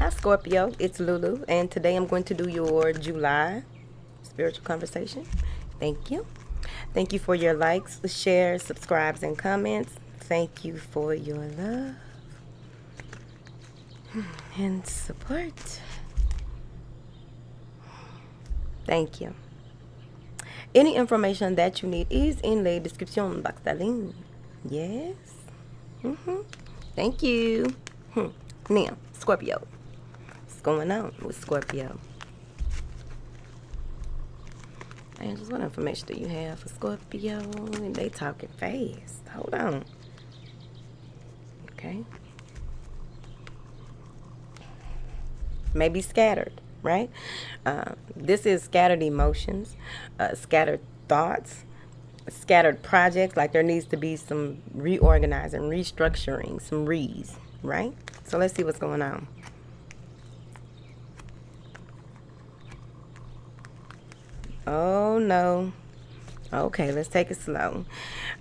Hi Scorpio, it's Lulu, and today I'm going to do your July spiritual conversation. Thank you. Thank you for your likes, shares, subscribes, and comments. Thank you for your love and support. Thank you. Any information that you need is in the description box, darling. Yes. Thank you. Now, Scorpio. What's going on with Scorpio? Angels, what information do you have for Scorpio? And they talking fast. Hold on. Okay. Maybe scattered, right? This is scattered emotions, scattered thoughts, scattered projects. Like there needs to be some reorganizing, restructuring, some re's, right? So let's see what's going on. Oh no. Okay, let's take it slow.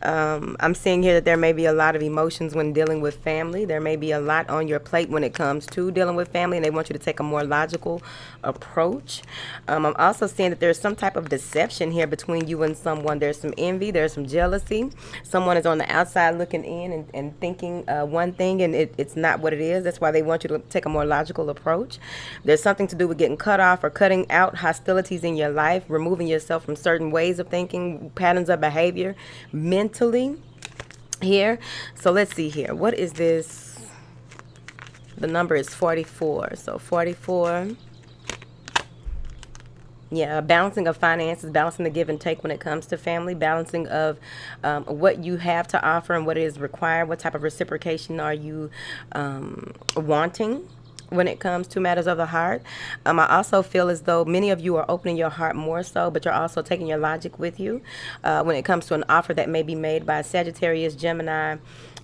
I'm seeing here that there may be a lot of emotions when dealing with family. There may be a lot on your plate when it comes to dealing with family, and they want you to take a more logical approach. I'm also seeing that there's some type of deception here between you and someone. There's some envy, there's some jealousy. Someone is on the outside looking in and thinking one thing, and it's not what it is. That's why they want you to take a more logical approach. There's something to do with getting cut off or cutting out hostilities in your life, removing yourself from certain ways of thinking, patterns of behavior mentally here. So let's see here. What is this? The number is 44. So 44. Yeah, balancing of finances, balancing the give and take when it comes to family, balancing of what you have to offer and what is required. What type of reciprocation are you wanting when it comes to matters of the heart? I also feel as though many of you are opening your heart more so, but you're also taking your logic with you when it comes to an offer that may be made by Sagittarius, Gemini,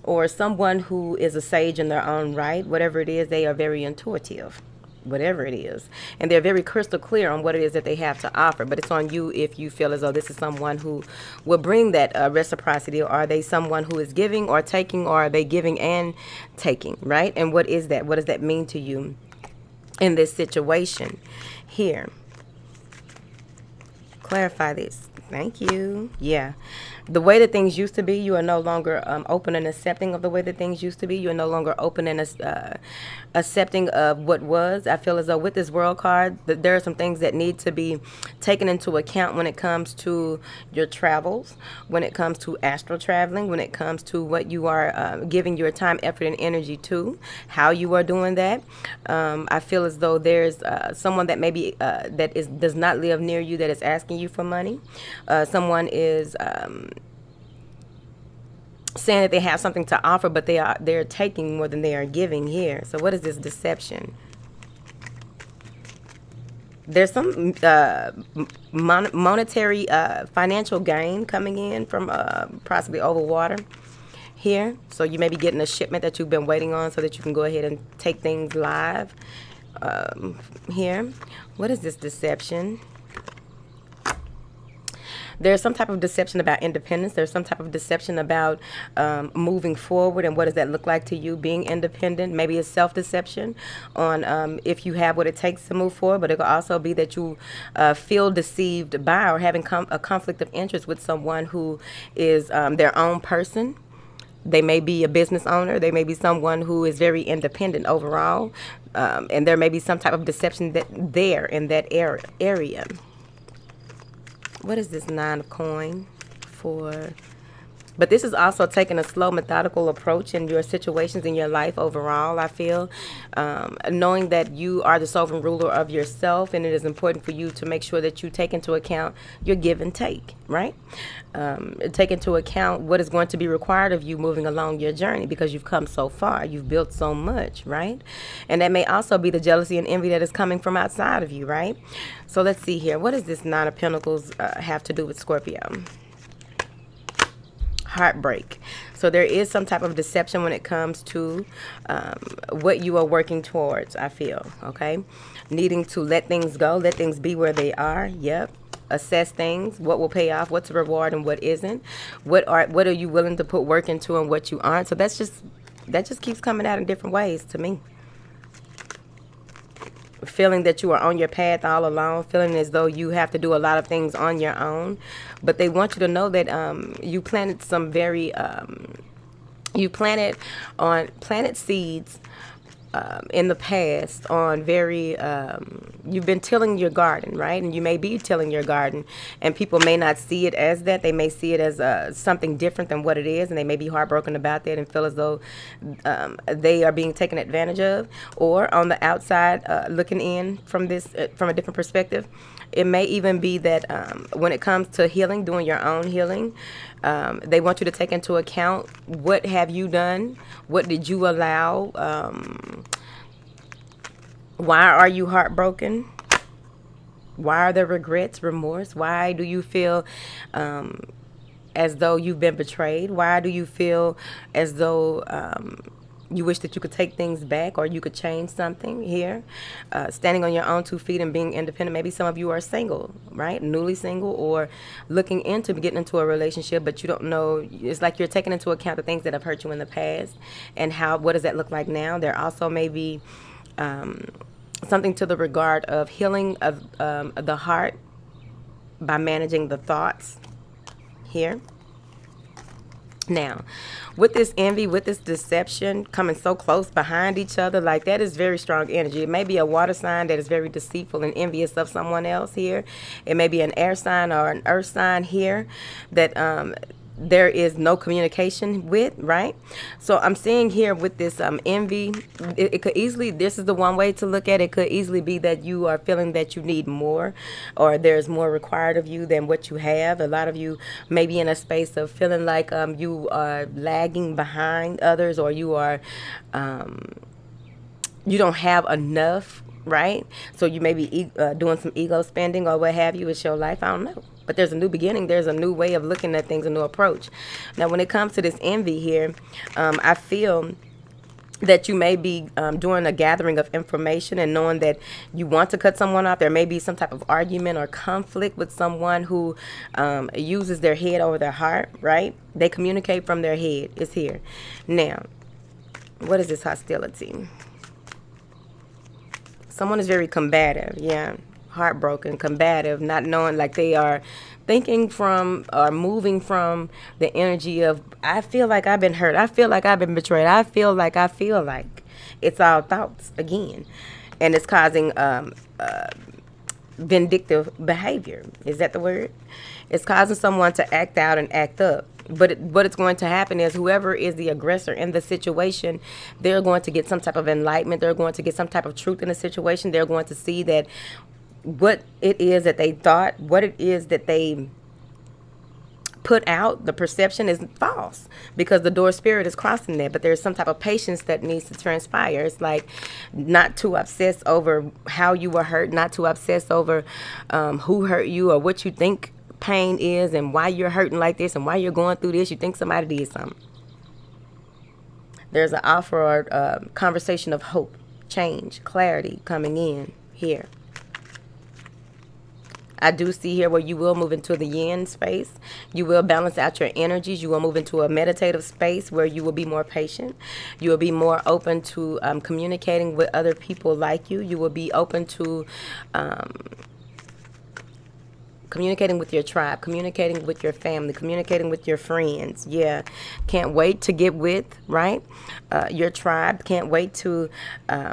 or someone who is a sage in their own right. Whatever it is, they are very intuitive, whatever it is, and they're very crystal clear on what it is that they have to offer. But it's on you if you feel as though this is someone who will bring that reciprocity. Or are they someone who is giving or taking, or are they giving and taking, right? And what is that? What does that mean to you in this situation here? Clarify this. Thank you. Yeah. The way that things used to be, you are no longer open and accepting of the way that things used to be. You are no longer open and accepting of what was. I feel as though with this world card, that there are some things that need to be taken into account when it comes to your travels, when it comes to astral traveling, when it comes to what you are giving your time, effort, and energy to, how you are doing that. I feel as though there's someone that maybe does not live near you that is asking you for money. Someone is saying that they have something to offer, but they're taking more than they are giving here. So what is this deception? There's some monetary financial gain coming in from possibly over water here. So you may be getting a shipment that you've been waiting on so that you can go ahead and take things live here. What is this deception? There's some type of deception about independence. There's some type of deception about moving forward, and what does that look like to you, being independent. Maybe it's self-deception on if you have what it takes to move forward, but it could also be that you feel deceived by or having a conflict of interest with someone who is their own person. They may be a business owner. They may be someone who is very independent overall, and there may be some type of deception there in that area. What is this 9 of coin for? But this is also taking a slow, methodical approach in your situations in your life overall, I feel. Knowing that you are the sovereign ruler of yourself, and it is important for you to make sure that you take into account your give and take, right? Take into account what is going to be required of you moving along your journey, because you've come so far. You've built so much, right? And that may also be the jealousy and envy that is coming from outside of you, right? So let's see here. What does this 9 of Pentacles have to do with Scorpio? Heartbreak. So there is some type of deception when it comes to what you are working towards, I feel, okay? Needing to let things go, let things be where they are. Yep. Assess things, what will pay off, what's a reward and what isn't. What are you willing to put work into and what you aren't. So that just keeps coming out in different ways to me. feeling that you are on your path all alone, feeling as though you have to do a lot of things on your own. But they want you to know that you planted some very planted seeds in the past on very you've been tilling your garden, right? And you may be tilling your garden, and people may not see it as that. They may see it as something different than what it is, and they may be heartbroken about that and feel as though they are being taken advantage of. Or on the outside, looking in from this from a different perspective, it may even be that when it comes to healing, doing your own healing, they want you to take into account, what have you done? What did you allow? Why are you heartbroken? Why are there regrets, remorse? Why do you feel as though you've been betrayed? Why do you feel as though you wish that you could take things back, or you could change something here? Standing on your own 2 feet and being independent. Maybe some of you are single, right? Newly single, or looking into getting into a relationship, but you don't know. It's like you're taking into account the things that have hurt you in the past, and what does that look like now? There also may be something to the regard of healing of the heart by managing the thoughts here. Now, with this envy, with this deception coming so close behind each other, like, that is very strong energy. It may be a water sign that is very deceitful and envious of someone else here. It may be an air sign or an earth sign here that there is no communication with, right? So I'm seeing here with this envy, it could easily, this is the one way to look at it, it could easily be that you are feeling that you need more, or there's more required of you than what you have. A lot of you may be in a space of feeling like you are lagging behind others, or you are you don't have enough, right? So you may be doing some ego spending or what have you. It's your life, I don't know. But there's a new beginning. There's a new way of looking at things, a new approach. Now, when it comes to this envy here, I feel that you may be doing a gathering of information and knowing that you want to cut someone off. There may be some type of argument or conflict with someone who uses their head over their heart, right? They communicate from their head. It's here. Now, what is this hostility? Someone is very combative, yeah. Heartbroken, combative, not knowing, like they are thinking from or moving from the energy of, I feel like I've been hurt, I feel like I've been betrayed, I feel like it's all thoughts again, and it's causing vindictive behavior. Is that the word? It's causing someone to act out and act up. But what it's going to happen is, whoever is the aggressor in the situation, they're going to get some type of enlightenment. They're going to get some type of truth in the situation. They're going to see that what it is that they thought, what it is that they put out, the perception is false, because the door spirit is crossing there. But there's some type of patience that needs to transpire. It's like not to obsess over how you were hurt, not to obsess over who hurt you or what you think pain is and why you're hurting like this and why you're going through this. You think somebody did something. There's an offer or conversation of hope, change, clarity coming in here. I do see here where you will move into the yin space. You will balance out your energies. You will move into a meditative space where you will be more patient. You will be more open to communicating with other people like you. You will be open to communicating with your tribe, communicating with your family, communicating with your friends. Yeah, can't wait to get with, right? Your tribe. Can't wait to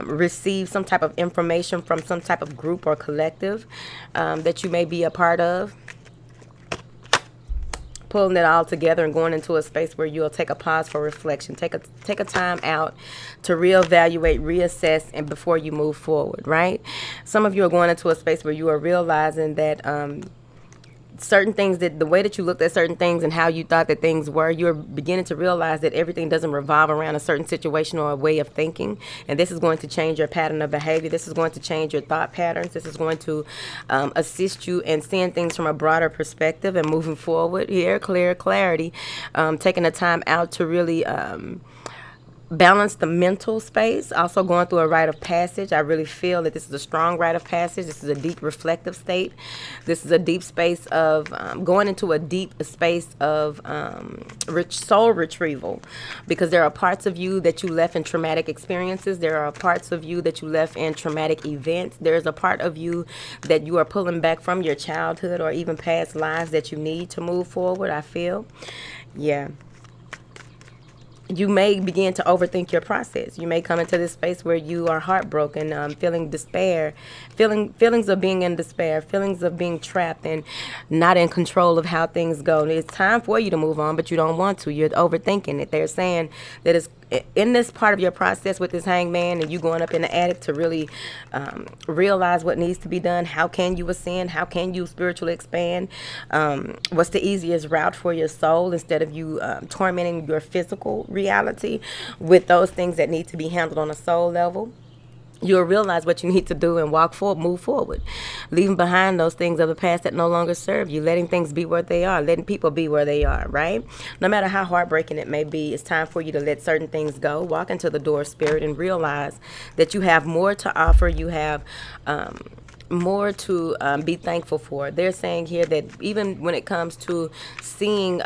receive some type of information from some type of group or collective that you may be a part of. Pulling it all together and going into a space where you'll take a pause for reflection. Take a time out to reevaluate, reassess, and before you move forward, right? Some of you are going into a space where you are realizing that certain things, that the way that you looked at certain things and how you thought that things were, you're beginning to realize that everything doesn't revolve around a certain situation or a way of thinking. And this is going to change your pattern of behavior. This is going to change your thought patterns. This is going to assist you in seeing things from a broader perspective and moving forward here. Clarity. Taking the time out to really balance the mental space, also going through a rite of passage. I really feel that this is a strong rite of passage. This is a deep reflective state. This is a deep space of going into a deep space of soul retrieval, because there are parts of you that you left in traumatic experiences. There are parts of you that you left in traumatic events. There's a part of you that you are pulling back from your childhood or even past lives that you need to move forward, I feel. Yeah. You may begin to overthink your process. You may come into this space where you are heartbroken, feeling despair, feelings of being in despair, feelings of being trapped and not in control of how things go. And it's time for you to move on, but you don't want to. You're overthinking it. They're saying that it's in this part of your process with this hangman and you going up in the attic to really realize what needs to be done. How can you ascend? How can you spiritually expand? What's the easiest route for your soul instead of you tormenting your physical reality with those things that need to be handled on a soul level? You'll realize what you need to do and move forward, leaving behind those things of the past that no longer serve you, letting things be where they are, letting people be where they are, right? No matter how heartbreaking it may be, it's time for you to let certain things go, walk into the door of spirit and realize that you have more to offer. You have more to be thankful for. They're saying here that even when it comes to seeing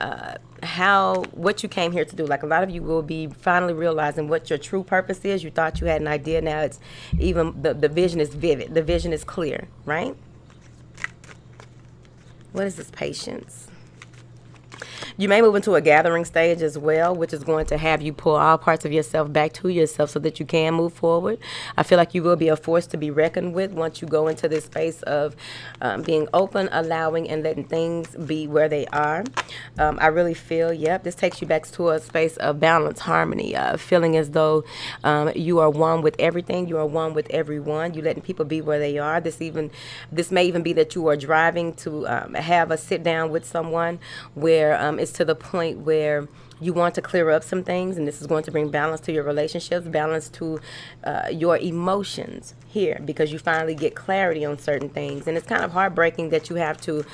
what you came here to do, like a lot of you will be finally realizing what your true purpose is. You thought you had an idea, now it's even the vision is vivid, the vision is clear, right? What is this? Patience. You may move into a gathering stage as well, which is going to have you pull all parts of yourself back to yourself so that you can move forward. I feel like you will be a force to be reckoned with once you go into this space of being open, allowing, and letting things be where they are. I really feel, yep, this takes you back to a space of balance, harmony, feeling as though you are one with everything, you are one with everyone. You letting people be where they are. This may even be that you are driving to have a sit down with someone where it's to the point where you want to clear up some things, and this is going to bring balance to your relationships, balance to your emotions here, because you finally get clarity on certain things. And it's kind of heartbreaking that you have to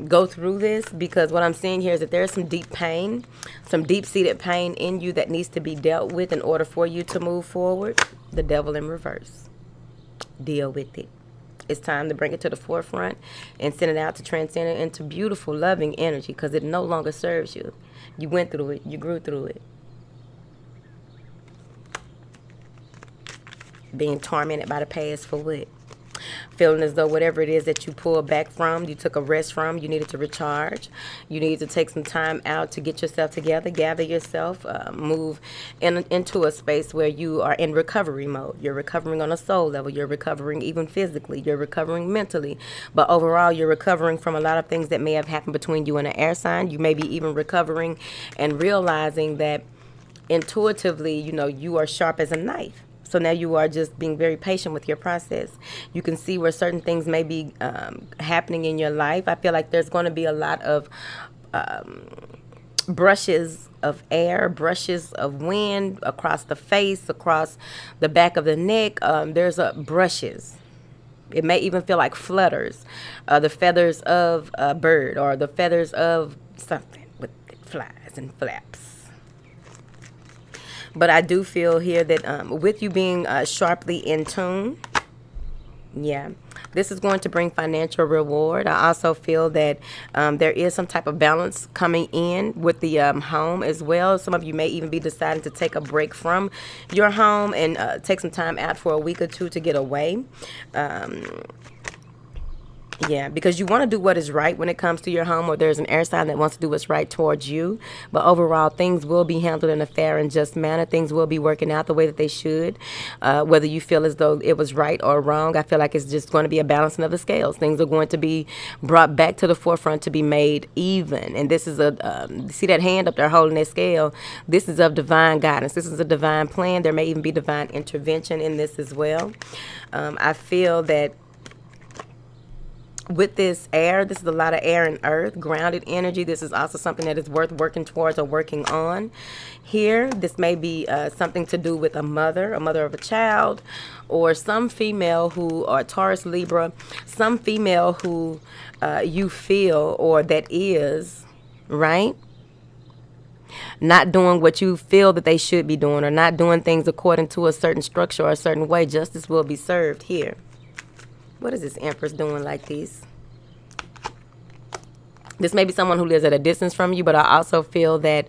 go through this, because what I'm seeing here is that there's some deep pain, some deep-seated pain in you that needs to be dealt with in order for you to move forward. The devil in reverse. Deal with it. It's time to bring it to the forefront and send it out to transcend it into beautiful, loving energy, because it no longer serves you. You went through it. You grew through it. Being tormented by the past for what? Feeling as though whatever it is that you pulled back from, you took a rest from, you needed to recharge. You needed to take some time out to get yourself together, gather yourself, move into a space where you are in recovery mode. You're recovering on a soul level. You're recovering even physically. You're recovering mentally. But overall, you're recovering from a lot of things that may have happened between you and an air sign. You may be even recovering and realizing that intuitively, you are sharp as a knife. So now you are just being very patient with your process. You can see where certain things may be happening in your life. I feel like there's going to be a lot of brushes of air, brushes of wind across the face, across the back of the neck. There's brushes. It may even feel like flutters, the feathers of a bird or the feathers of something with flies and flaps. But I do feel here that with you being sharply in tune, yeah, this is going to bring financial reward. I also feel that there is some type of balance coming in with the home as well. Some of you may even be deciding to take a break from your home and take some time out for a week or two to get away. Yeah, because you want to do what is right when it comes to your home, or there's an air sign that wants to do what's right towards you. But overall, things will be handled in a fair and just manner. Things will be working out the way that they should. Whether you feel as though it was right or wrong, I feel like it's just going to be a balancing of the scales. Things are going to be brought back to the forefront to be made even. And this is see that hand up there holding that scale? This is of divine guidance. This is a divine plan. There may even be divine intervention in this as well. I feel that with this air, this is a lot of air and earth, grounded energy. This is also something that is worth working towards or working on. Here, this may be something to do with a mother of a child, or some female who, or Taurus, Libra, some female who you feel, or that is, right? not doing what you feel that they should be doing, or not doing things according to a certain structure or a certain way, justice will be served here. What is this Empress doing like this? This may be someone who lives at a distance from you, but I also feel that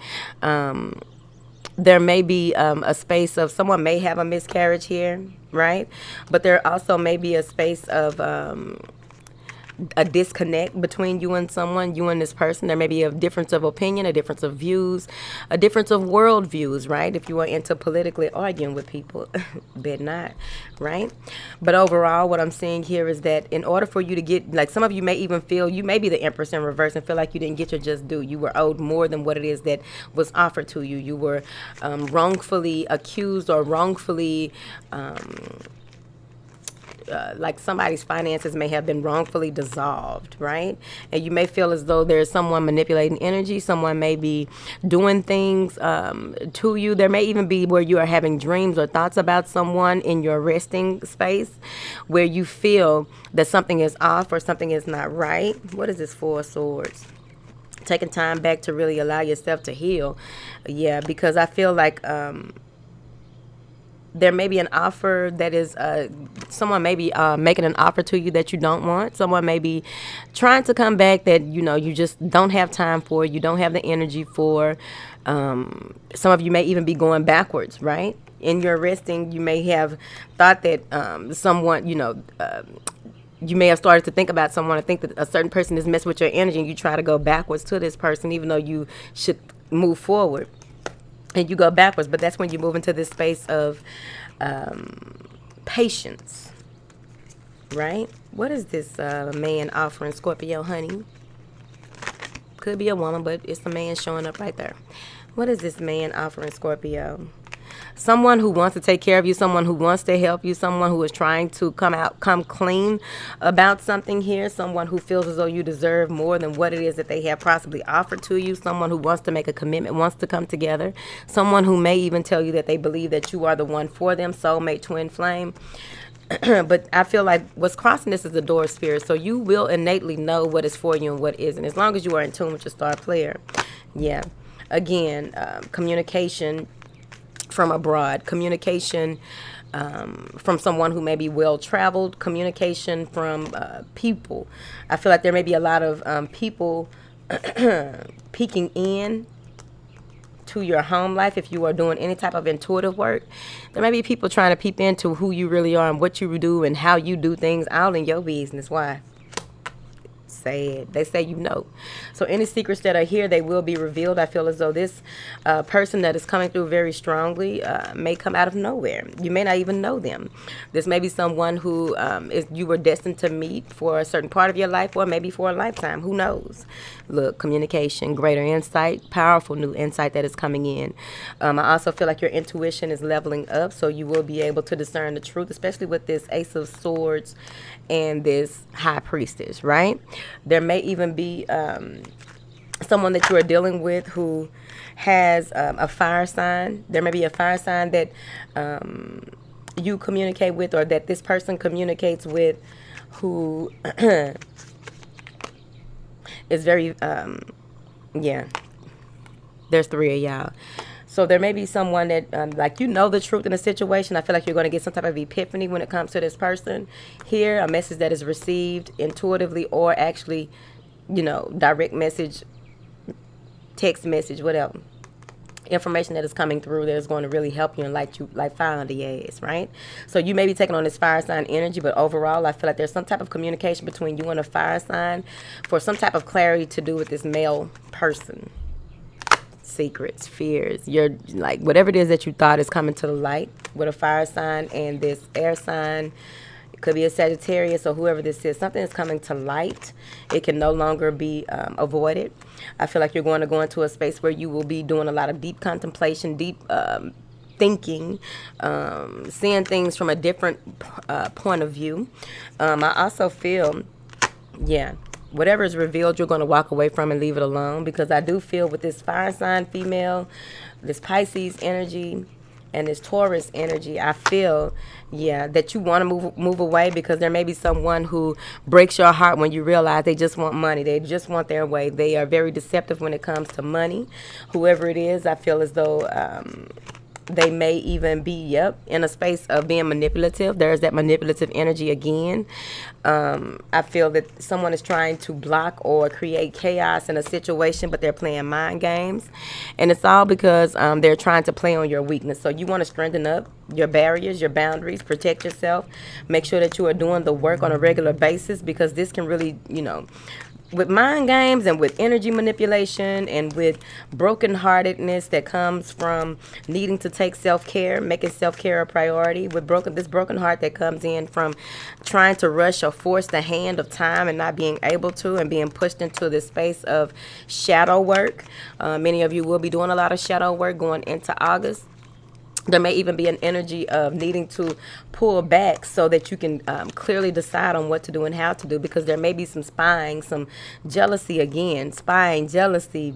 there may be a space of someone may have a miscarriage here, right? But there also may be a space of a disconnect between you and someone, you and this person. There may be a difference of opinion, a difference of views, a difference of world views, right? If you are into politically arguing with people, bet not, right? But overall, what I'm seeing here is that in order for you to get, like some of you may even feel, you may be the Empress in reverse and feel like you didn't get your just due. You were owed more than what it is that was offered to you. You were wrongfully accused or wrongfully like somebody's finances may have been wrongfully dissolved, right? And you may feel as though there's someone manipulating energy. Someone may be doing things to you. There may even be where you are having dreams or thoughts about someone in your resting space where you feel that something is off or something is not right. What is this Four of Swords? Taking time back to really allow yourself to heal. Yeah, because I feel like there may be an offer that is, someone may be making an offer to you that you don't want. Someone may be trying to come back that, you know, you just don't have time for, you don't have the energy for. Some of you may even be going backwards, right? In your resting, you may have thought that someone, you know, you may have started to think about someone and think that a certain person is messing with your energy, and you try to go backwards to this person even though you should move forward. And you go backwards, but that's when you move into this space of patience, right? What is this man offering Scorpio, honey? Could be a woman, but it's a man showing up right there. What is this man offering Scorpio? Someone who wants to take care of you, someone who wants to help you, someone who is trying to come clean about something here, someone who feels as though you deserve more than what it is that they have possibly offered to you, someone who wants to make a commitment, wants to come together, someone who may even tell you that they believe that you are the one for them, soulmate, twin flame. But I feel like what's crossing this is the door of spirit, so you will innately know what is for you and what isn't, as long as you are in tune with your star player. Yeah. Again, communication from abroad, communication from someone who may be well-traveled, communication from people. I feel like there may be a lot of people peeking in to your home life. If you are doing any type of intuitive work, there may be people trying to peep into who you really are and what you do and how you do things, all in your business. Why? Sad. They say you know. So any secrets that are here, they will be revealed. I feel as though this person that is coming through very strongly may come out of nowhere. You may not even know them. This may be someone who you were destined to meet for a certain part of your life, or maybe for a lifetime. Who knows? Look, communication, greater insight, powerful new insight that is coming in. I also feel like your intuition is leveling up, so you will be able to discern the truth, especially with this Ace of Swords and this High Priestess, right? There may even be someone that you are dealing with who has a fire sign. There may be a fire sign that you communicate with, or that this person communicates with, who is very, yeah, there's three of y'all. So there may be someone that, like, you know the truth in a situation. I feel like you're going to get some type of epiphany when it comes to this person here, a message that is received intuitively, or actually, you know, direct message, text message, whatever. Information that is coming through that is going to really help you and light you like fire under your ass, right? So you may be taking on this fire sign energy, but overall, I feel like there's some type of communication between you and a fire sign for some type of clarity to do with this male person. Secrets, fears, your, like, whatever it is that you thought is coming to the light with a fire sign and this air sign. It could be a Sagittarius or whoever this is. Something is coming to light. It can no longer be avoided. I feel like you're going to go into a space where you will be doing a lot of deep contemplation, deep thinking, seeing things from a different point of view. I also feel, yeah, whatever is revealed, you're going to walk away from and leave it alone, because I do feel with this fire sign female, this Pisces energy, and this Taurus energy, I feel, yeah, that you want to move away, because there may be someone who breaks your heart when you realize they just want money. They just want their way. They are very deceptive when it comes to money. Whoever it is, I feel as though they may even be, in a space of being manipulative. There's that manipulative energy again. I feel that someone is trying to block or create chaos in a situation, but they're playing mind games. And it's all because they're trying to play on your weakness. So you want to strengthen up your barriers, your boundaries, protect yourself. Make sure that you are doing the work on a regular basis, because this can really, with mind games and with energy manipulation and with brokenheartedness that comes from needing to take self-care, making self-care a priority, with this broken heart that comes in from trying to rush or force the hand of time and not being able to, and being pushed into this space of shadow work. Many of you will be doing a lot of shadow work going into August. There may even be an energy of needing to pull back so that you can clearly decide on what to do and how to do, because there may be some spying, some jealousy again, jealousy,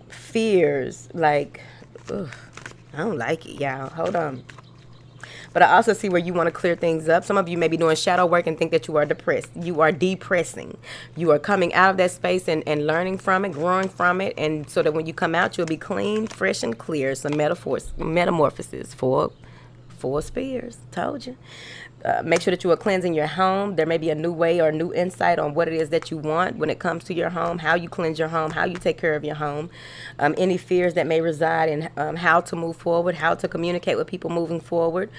fears, like, ugh, I don't like it, y'all. Hold on. But I also see where you want to clear things up. Some of you may be doing shadow work and think that you are depressed. You are depressing. You are coming out of that space and learning from it, growing from it, and so that when you come out, you'll be clean, fresh, and clear. Some metamorphosis for 4 spears. Told you. Make sure that you are cleansing your home. There may be a new way or a new insight on what it is that you want when it comes to your home, how you cleanse your home, how you take care of your home, any fears that may reside in how to move forward, how to communicate with people moving forward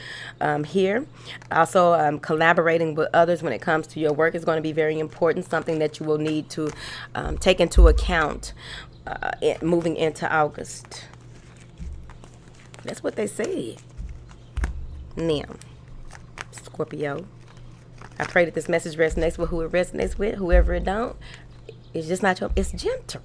here. Also, collaborating with others when it comes to your work is going to be very important, something that you will need to take into account moving into August. That's what they say. Now, Scorpio, I pray that this message resonates with who it resonates with. Whoever it don't, it's just not your, it's gentle.